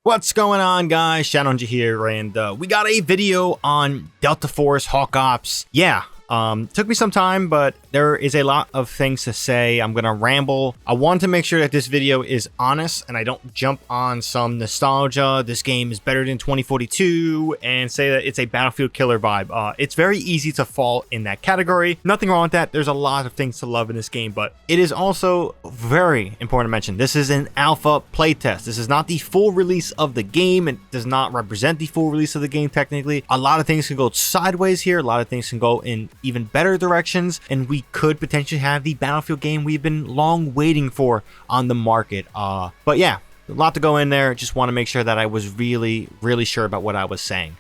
What's going on, guys? ShadowNinja here, and we got a video on Delta Force Hawk Ops. Yeah, took me some time, but there is a lot of things to say. I'm gonna ramble. I want to make sure that this video is honest and I don't jump on some nostalgia. This game is better than 2042 and say that it's a Battlefield killer vibe. It's very easy to fall in that category. Nothing wrong with that. There's a lot of things to love in this game, but it is also very important to mention this is an alpha playtest. This is not the full release of the game. It does not represent the full release of the game technically. A lot of things can go sideways here. A lot of things can go in even better directions, and we could potentially have the Battlefield game we've been long waiting for on the market. But yeah, a lot to go in there. Just want to make sure that I was really sure about what I was saying.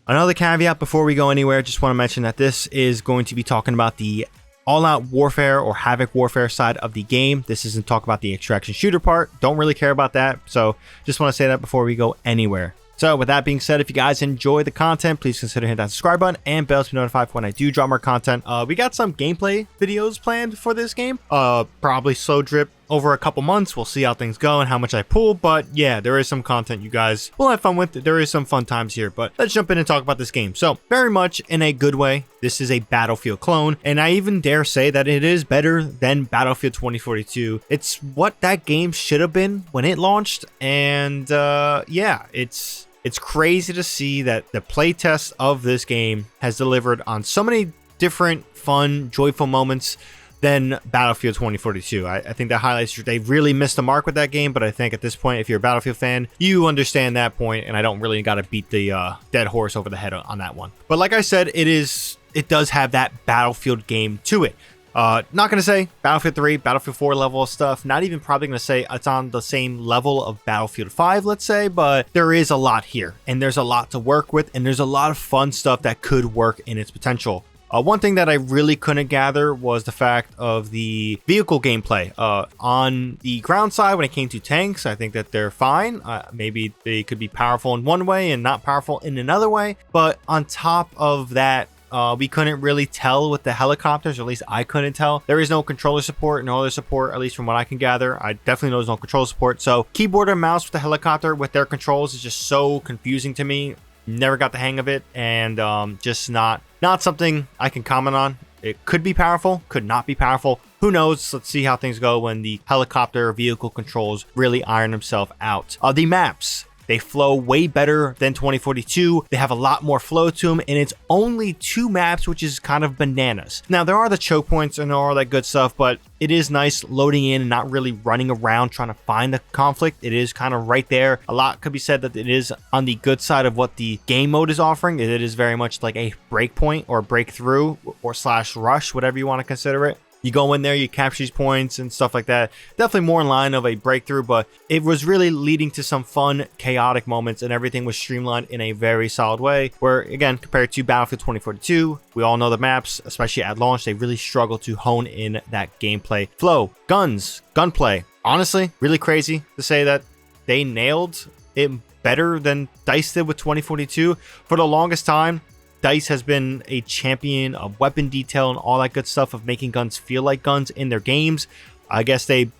Another caveat before we go anywhere, just want to mention that this is going to be talking about the all-out warfare or havoc warfare side of the game. This isn't talk about the extraction shooter part. Don't really care about that, so just want to say that before we go anywhere. So with that being said, if you guys enjoy the content, please consider hitting that subscribe button and bell to be notified when I do drop more content. We got some gameplay videos planned for this game. Probably slow drip over a couple months. We'll see how things go and how much I pull. But yeah, there is some content you guys will have fun with. There is some fun times here, but let's jump in and talk about this game. So very much in a good way, this is a Battlefield clone. And I even dare say that it is better than Battlefield 2042. It's what that game should have been when it launched. And yeah, it's crazy to see that the playtest of this game has delivered on so many different fun, joyful moments than Battlefield 2042. I think that highlights they really missed the mark with that game, but I think at this point, if you're a Battlefield fan, you understand that point, and I don't really got to beat the dead horse over the head on that one. But like I said, it does have that Battlefield game to it. Not going to say Battlefield 3, Battlefield 4 level of stuff. Not even probably going to say it's on the same level of Battlefield 5, let's say, but there is a lot here, and there's a lot to work with, and there's a lot of fun stuff that could work in its potential. One thing that I really couldn't gather was the fact of the vehicle gameplay. On the ground side, when it came to tanks, I think that they're fine. Maybe they could be powerful in one way and not powerful in another way, but on top of that, we couldn't really tell with the helicopters, or at least I couldn't tell. There is no controller support, no other support, at least from what I can gather. I definitely know there's no controller support. So keyboard and mouse with the helicopter with their controls is just so confusing to me. Never got the hang of it, and just not something I can comment on. It could be powerful, could not be powerful. Who knows? Let's see how things go when the helicopter vehicle controls really iron themselves out. The maps. They flow way better than 2042. They have a lot more flow to them, and it's only 2 maps, which is kind of bananas. Now, there are the choke points and all that good stuff, but it is nice loading in and not really running around trying to find the conflict. It is kind of right there. A lot could be said that it is on the good side of what the game mode is offering. It is very much like a breakpoint or breakthrough or slash rush, whatever you want to consider it. You go in there, you capture these points and stuff like that. Definitely more in line of a breakthrough, but it was really leading to some fun, chaotic moments, and everything was streamlined in a very solid way. Where, again, compared to Battlefield 2042, we all know the maps, especially at launch, they really struggle to hone in that gameplay flow. Guns, gunplay. Honestly, really crazy to say that they nailed it better than DICE did with 2042. For the longest time, DICE has been a champion of weapon detail and all that good stuff of making guns feel like guns in their games. I guess they,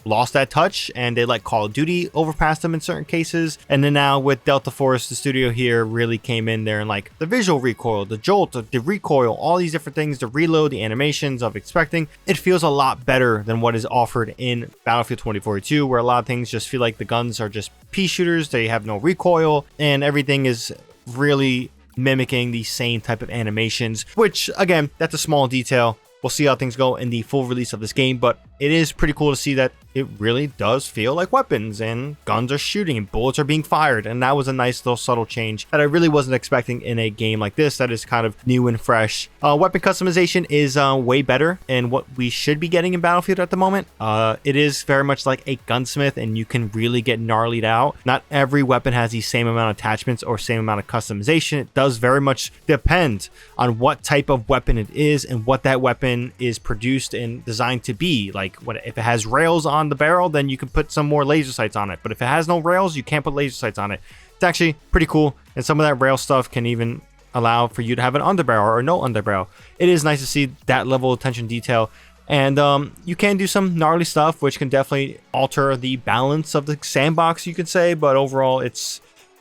lost that touch, and they let Call of Duty overpass them in certain cases. And then now with Delta Force, the studio here really came in there and like the visual recoil, the jolt, the recoil, all these different things, the reload, the animations of expecting. It feels a lot better than what is offered in Battlefield 2042, where a lot of things just feel like the guns are just pea shooters. They have no recoil, and everything is really mimicking the same type of animations, which again, that's a small detail. We'll see how things go in the full release of this game, but it is pretty cool to see that it really does feel like weapons, and guns are shooting and bullets are being fired. And that was a nice little subtle change that I really wasn't expecting in a game like this that is kind of new and fresh. Weapon customization is way better than what we should be getting in Battlefield at the moment. It is very much like a gunsmith, and you can really get gnarlied out. Not every weapon has the same amount of attachments or same amount of customization. It does very much depend on what type of weapon it is and what that weapon is produced and designed to be. Like, if it has rails on the barrel, then you can put some more laser sights on it, but if it has no rails, you can't put laser sights on it. It's actually pretty cool, and some of that rail stuff can even allow for you to have an underbarrel or no underbarrel. It is nice to see that level of attention detail, And you can do some gnarly stuff, which can definitely alter the balance of the sandbox, you could say. But overall,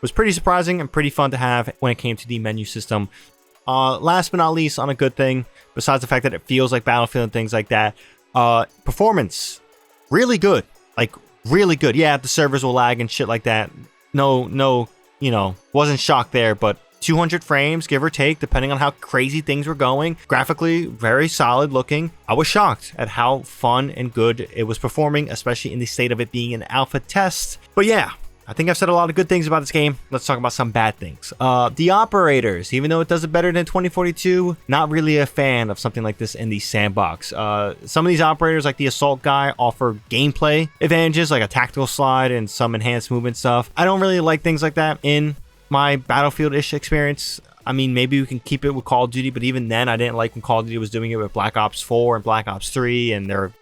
was pretty surprising and pretty fun to have when it came to the menu system. Last but not least, on a good thing, besides the fact that it feels like Battlefield and things like that, performance, really good. Like, really good. Yeah, the servers will lag and shit like that. No, wasn't shocked there, but 200 frames, give or take, depending on how crazy things were going. Graphically, very solid looking. I was shocked at how fun and good it was performing, especially in the state of it being an alpha test. But yeah, I think I've said a lot of good things about this game. Let's talk about some bad things. The operators, even though it does it better than 2042, not really a fan of something like this in the sandbox. Some of these operators, like the assault guy, offer gameplay advantages, like a tactical slide and some enhanced movement stuff. I don't really like things like that in my Battlefield-ish experience. I mean, maybe we can keep it with Call of Duty, but even then, I didn't like when Call of Duty was doing it with Black Ops 4 and Black Ops 3 and their,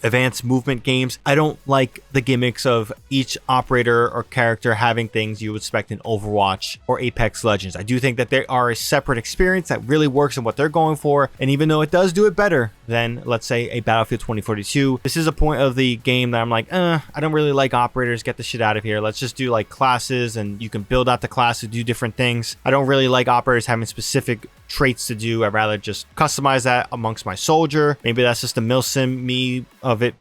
advanced movement games. I don't like the gimmicks of each operator or character having things you would expect in Overwatch or Apex Legends. I do think that they are a separate experience that really works in what they're going for, and even though it does do it better than, let's say, a Battlefield 2042, this is a point of the game that I'm like, I don't really like operators, get the shit out of here. Let's just do like classes, and you can build out the class to do different things. I don't really like operators having specific traits to do. I'd rather just customize that amongst my soldier. Maybe that's just the milsim me of it,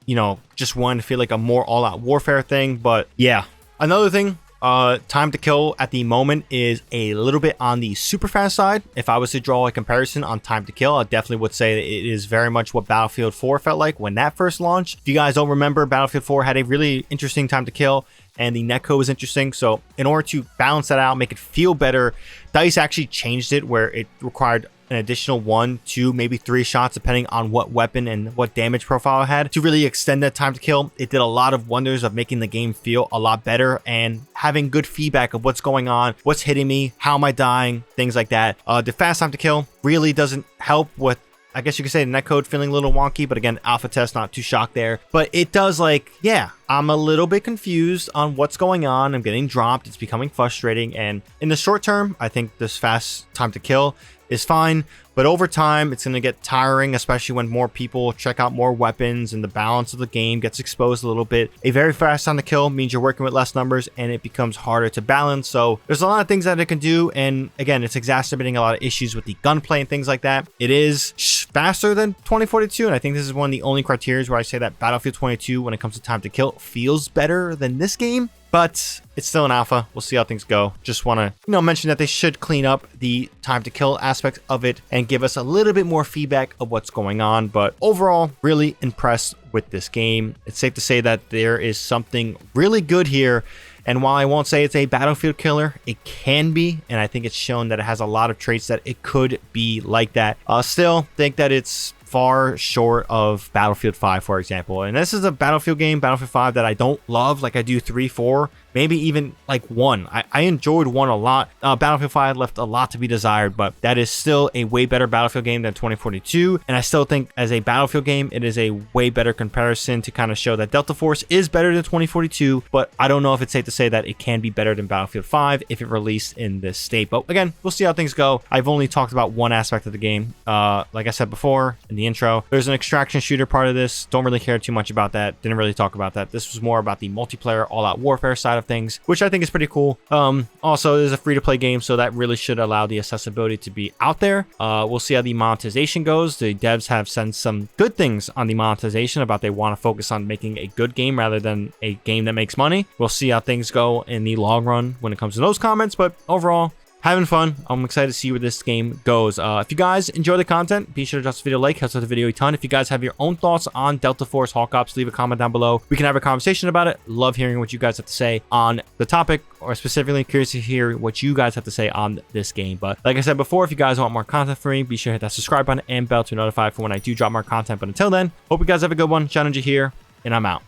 just wanting to feel like a more all-out warfare thing. But yeah, another thing, time to kill at the moment is a little bit on the super fast side. If I was to draw a comparison on time to kill, I definitely would say that it is very much what Battlefield 4 felt like when that first launched. If you guys don't remember, Battlefield 4 had a really interesting time to kill, and the netcode was interesting. So in order to balance that out, make it feel better, DICE actually changed it where it required an additional 1, 2, maybe 3 shots, depending on what weapon and what damage profile it had, to really extend that time to kill. It did a lot of wonders of making the game feel a lot better and having good feedback of what's going on, what's hitting me, how am I dying, things like that. The fast time to kill really doesn't help with, I guess you could say, the netcode feeling a little wonky, but again, alpha test, not too shocked there. But it does, I'm a little bit confused on what's going on. I'm getting dropped. It's becoming frustrating. And in the short term, I think this fast time to kill is fine. But over time, it's going to get tiring, especially when more people check out more weapons and the balance of the game gets exposed a little bit. A very fast time to kill means you're working with less numbers and it becomes harder to balance. So there's a lot of things that it can do. And again, it's exacerbating a lot of issues with the gunplay and things like that. It is faster than 2042. And I think this is one of the only criteria where I say that Battlefield 22, when it comes to time to kill, feels better than this game. But it's still an alpha. We'll see how things go. Just want to, mention that they should clean up the time to kill aspect of it and give us a little bit more feedback of what's going on. But overall, really impressed with this game. It's safe to say that there is something really good here. And while I won't say it's a Battlefield killer, it can be. And I think it's shown that it has a lot of traits that it could be like that. Still think that it's far short of Battlefield 5, for example. And this is a Battlefield game, Battlefield 5, that I don't love like I do 3, 4, maybe even like 1. I enjoyed 1 a lot. Battlefield 5 left a lot to be desired, but that is still a way better Battlefield game than 2042. And I still think as a Battlefield game, it is a way better comparison to kind of show that Delta Force is better than 2042, but I don't know if it's safe to say that it can be better than Battlefield 5 if it released in this state. But again, we'll see how things go. I've only talked about one aspect of the game. Like I said before in the intro, there's an extraction shooter part of this. Don't really care too much about that. Didn't really talk about that. This was more about the multiplayer all-out warfare side of things, which I think is pretty cool. Also, it is a free-to-play game, so that really should allow the accessibility to be out there. We'll see how the monetization goes. The devs have said some good things on the monetization about they want to focus on making a good game rather than a game that makes money. We'll see how things go in the long run when it comes to those comments, but overall, having fun. I'm excited to see where this game goes. If you guys enjoy the content, be sure to drop this video a like. Helps out the video a ton. If you guys have your own thoughts on Delta Force Hawk Ops, leave a comment down below. We can have a conversation about it. Love hearing what you guys have to say on the topic, or specifically curious to hear what you guys have to say on this game. But like I said before, if you guys want more content from me, be sure to hit that subscribe button and bell to be notified for when I do drop more content. But until then, hope you guys have a good one. ShadowNinja here, and I'm out.